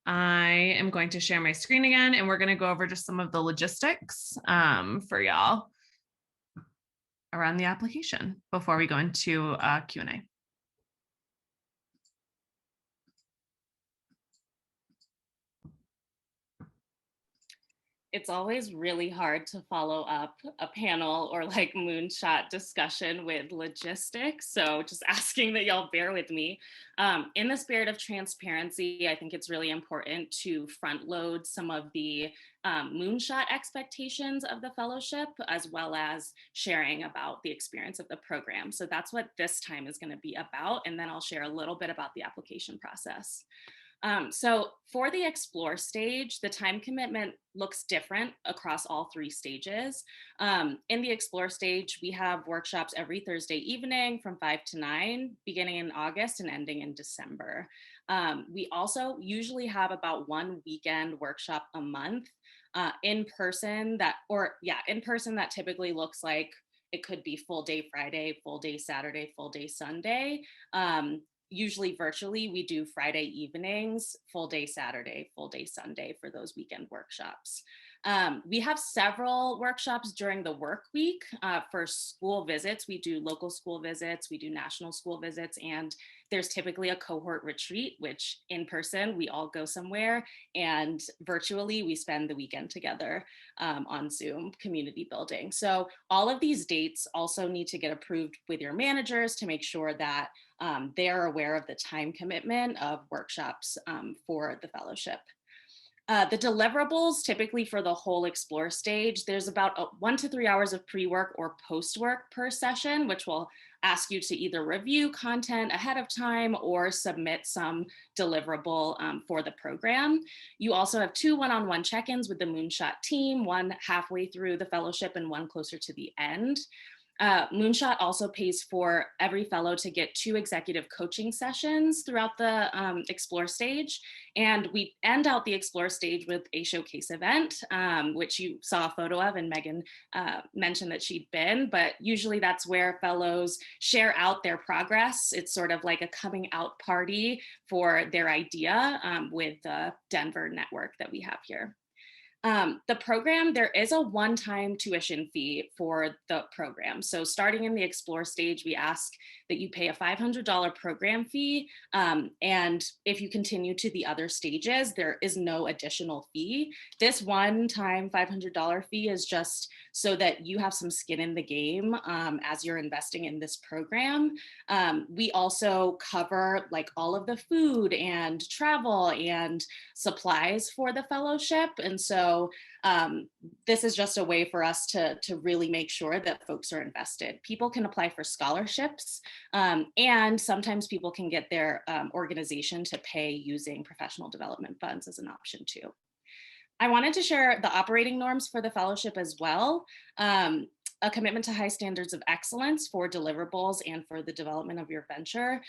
I am going to share my screen again, and we're going to go over just some of the logistics for y'all around the application before we go into Q&A. It's always really hard to follow up a panel or like Moonshot discussion with logistics. So just asking that y'all bear with me. In the spirit of transparency, I think it's really important to front load some of the Moonshot expectations of the fellowship, as well as sharing about the experience of the program. So that's what this time is going to be about. And then I'll share a little bit about the application process. So for the explore stage, the time commitment looks different across all three stages. In the explore stage, we have workshops every Thursday evening from 5 to 9, beginning in August and ending in December. We also usually have about one weekend workshop a month in person that typically looks like it could be full day Friday, full day Saturday, full day Sunday. Usually virtually, we do Friday evenings, full day Saturday, full day Sunday for those weekend workshops. We have several workshops during the work week for school visits. We do local school visits, we do national school visits, and there's typically a cohort retreat, which in person, we all go somewhere, and virtually, we spend the weekend together on Zoom community building. So all of these dates also need to get approved with your managers to make sure that they are aware of the time commitment of workshops for the fellowship. The deliverables, typically for the whole explore stage, there's about 1 to 3 hours of pre-work or post-work per session, which will ask you to either review content ahead of time or submit some deliverable for the program. You also have 2 one-on-one check-ins with the Moonshot team, one halfway through the fellowship and one closer to the end. Moonshot also pays for every fellow to get 2 executive coaching sessions throughout the explore stage. And we end out the explore stage with a showcase event, which you saw a photo of, and Megan mentioned that she'd been, but usually that's where fellows share out their progress. It's sort of like a coming out party for their idea with the Denver network that we have here. The program, there is a one-time tuition fee for the program. So starting in the explore stage, we ask that you pay a $500 program fee. And if you continue to the other stages, there is no additional fee. This one-time $500 fee is just so that you have some skin in the game as you're investing in this program. We also cover like all of the food and travel and supplies for the fellowship. And so this is just a way for us to really make sure that folks are invested. People can apply for scholarships, and sometimes people can get their organization to pay using professional development funds as an option too. I wanted to share the operating norms for the fellowship as well. A commitment to high standards of excellence for deliverables and for the development of your venture.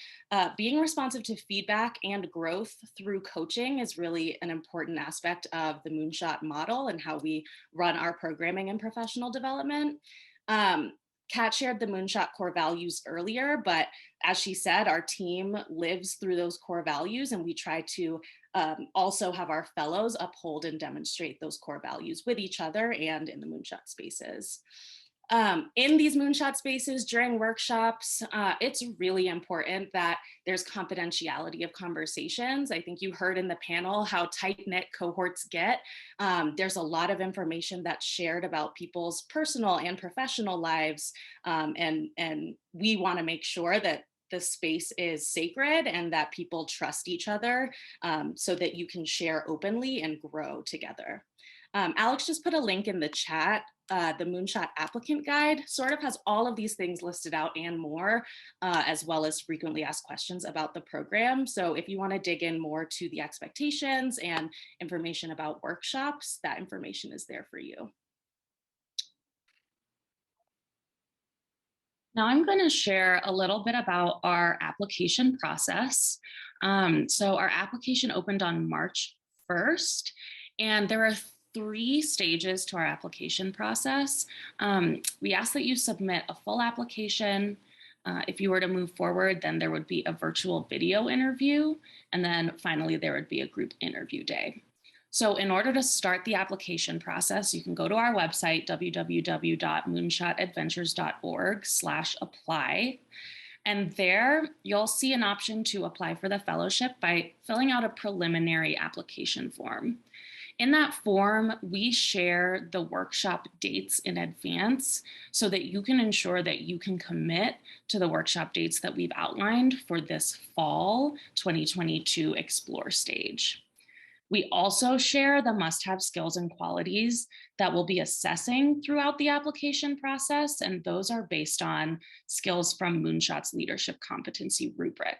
Being responsive to feedback and growth through coaching is really an important aspect of the Moonshot model and how we run our programming and professional development. Kat shared the Moonshot core values earlier, but as she said, our team lives through those core values, and we try to also have our fellows uphold and demonstrate those core values with each other and in the Moonshot spaces. In these Moonshot spaces during workshops, it's really important that there's confidentiality of conversations. I think you heard in the panel how tight-knit cohorts get. There's a lot of information that's shared about people's personal and professional lives, and we want to make sure that the space is sacred and that people trust each other so that you can share openly and grow together. Alex just put a link in the chat. The Moonshot applicant guide sort of has all of these things listed out and more, as well as frequently asked questions about the program. So if you want to dig in more to the expectations and information about workshops, that information is there for you. Now I'm going to share a little bit about our application process. So our application opened on March 1st, and there are 3 stages to our application process. We ask that you submit a full application. If you were to move forward, then there would be a virtual video interview, and then finally there would be a group interview day. So in order to start the application process, you can go to our website, www.moonshotadventures.org/apply. And there you'll see an option to apply for the fellowship by filling out a preliminary application form. In that form, we share the workshop dates in advance so that you can ensure that you can commit to the workshop dates that we've outlined for this fall 2022 Explore stage. We also share the must-have skills and qualities that we'll be assessing throughout the application process, and those are based on skills from Moonshot's leadership competency rubric.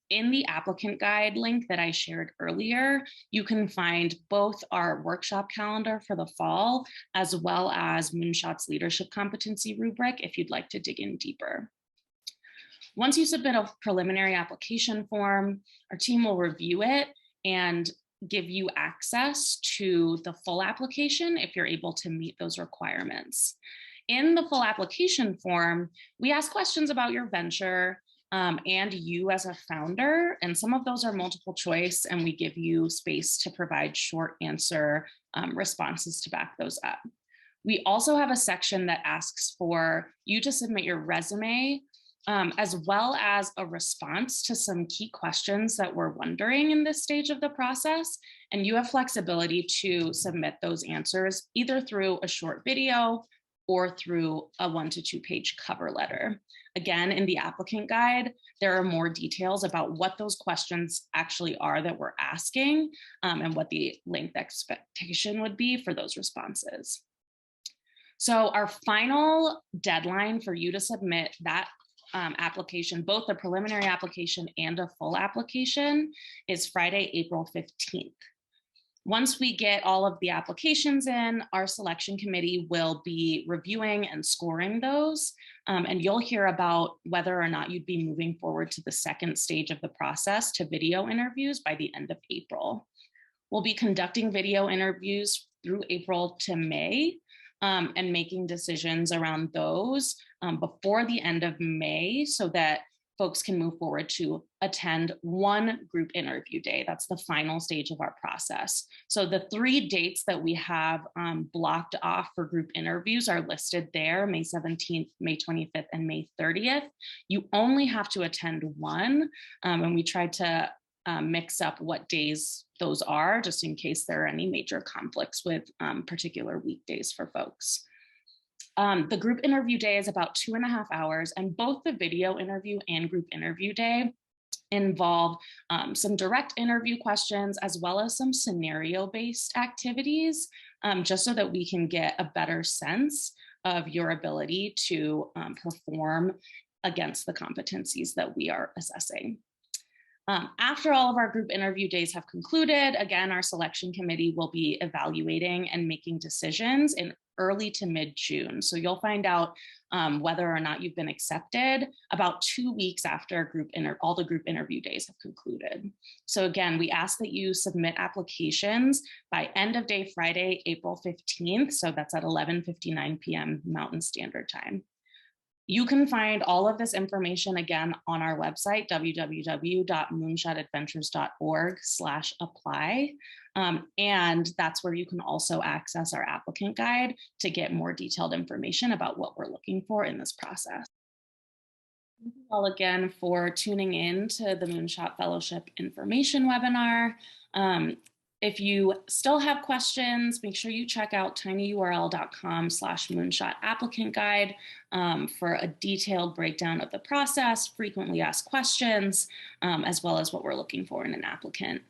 In the applicant guide link that I shared earlier, you can find both our workshop calendar for the fall, as well as Moonshot's leadership competency rubric if you'd like to dig in deeper. Once you submit a preliminary application form, our team will review it and give you access to the full application if you're able to meet those requirements. In the full application form, we ask questions about your venture and you as a founder, and some of those are multiple choice, and we give you space to provide short answer responses to back those up. We also have a section that asks for you to submit your resume as well as a response to some key questions that we're wondering in this stage of the process. And you have flexibility to submit those answers either through a short video or through a 1 to 2 page cover letter. Again, in the applicant guide, there are more details about what those questions actually are that we're asking and what the length expectation would be for those responses. So our final deadline for you to submit that application, both the preliminary application and a full application, is Friday, April 15th. Once we get all of the applications in, our selection committee will be reviewing and scoring those, and you'll hear about whether or not you'd be moving forward to the second stage of the process to video interviews by the end of April. We'll be conducting video interviews through April to May, and making decisions around those before the end of May so that folks can move forward to attend one group interview day. That's the final stage of our process. So the 3 dates that we have blocked off for group interviews are listed there: May 17th, May 25th, and May 30th. You only have to attend one, and we tried to mix up what days those are, just in case there are any major conflicts with particular weekdays for folks. The group interview day is about 2.5 hours, and both the video interview and group interview day involve some direct interview questions as well as some scenario-based activities, just so that we can get a better sense of your ability to perform against the competencies that we are assessing. After all of our group interview days have concluded, again, our selection committee will be evaluating and making decisions in early to mid-June. So you'll find out whether or not you've been accepted about 2 weeks after all the group interview days have concluded. So again, we ask that you submit applications by end of day Friday, April 15th. So that's at 11:59 p.m. Mountain Standard Time. You can find all of this information again on our website, www.moonshotadventures.org/apply. And that's where you can also access our applicant guide to get more detailed information about what we're looking for in this process. Thank you all again for tuning in to the Moonshot Fellowship information webinar. If you still have questions, make sure you check out tinyurl.com/moonshot applicant guide for a detailed breakdown of the process, frequently asked questions, as well as what we're looking for in an applicant.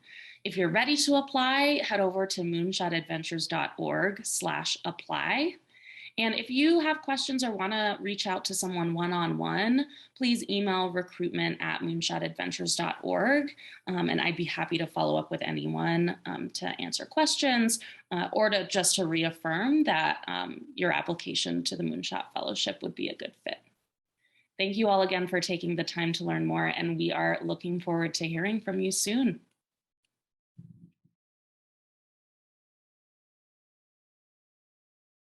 If you're ready to apply, head over to moonshotadventures.org/apply. And if you have questions or want to reach out to someone one-on-one, please email recruitment@moonshotadventures.org. And I'd be happy to follow up with anyone to answer questions or to reaffirm that your application to the Moonshot Fellowship would be a good fit. Thank you all again for taking the time to learn more, and we are looking forward to hearing from you soon.